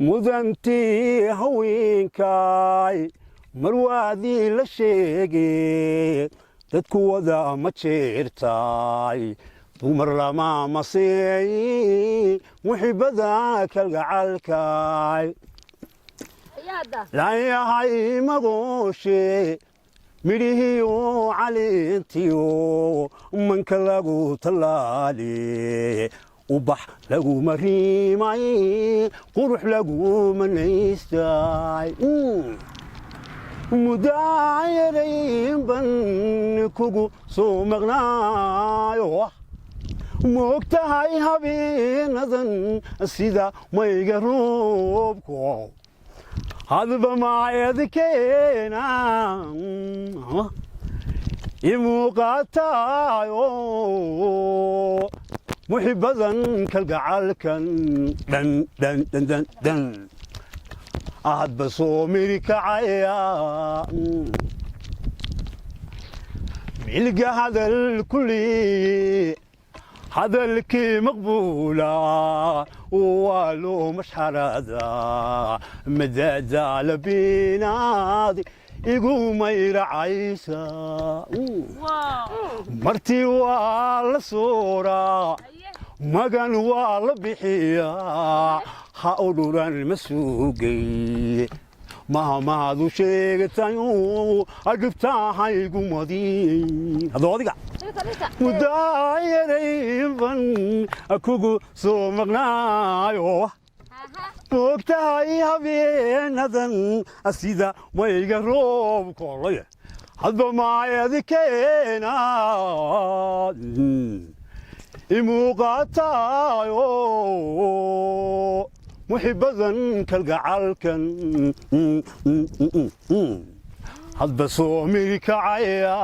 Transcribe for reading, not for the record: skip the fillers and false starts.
mudantii haweenkaay marwaadii la sheegay dadku wada ma jeertaay dumar lama maseey muxibada kalgacalkaay laayahay magooshe midhihiyo caleentiyo manka lagu tallaali ubax lagu mariimay qurux lagu manaystay mudaayarayn ban kugu soo maqnaayo moogtahay habeenadan sida mayga roobko hadba maayadkeena imuuqaataayo muxibadan kalgacalkan dhan ahadba soo miri kacaya milga hadal kulli hadalkii maqbuula waa loo mashxarada madaadaala binaadi igu mayracaysa martii waa la sooraa magan waa la bixiyaa ha udhuran ma suugay mahamaadu sheegatayo adhibtaahaygu madii adoodiga mudaayarayban kugu soo maqnaayo moogtahay habeenadan sida mayga roobkolay hadba maayadkeena imuuqaataayo muxibadan kalgacalkan hadba soo miri kacaya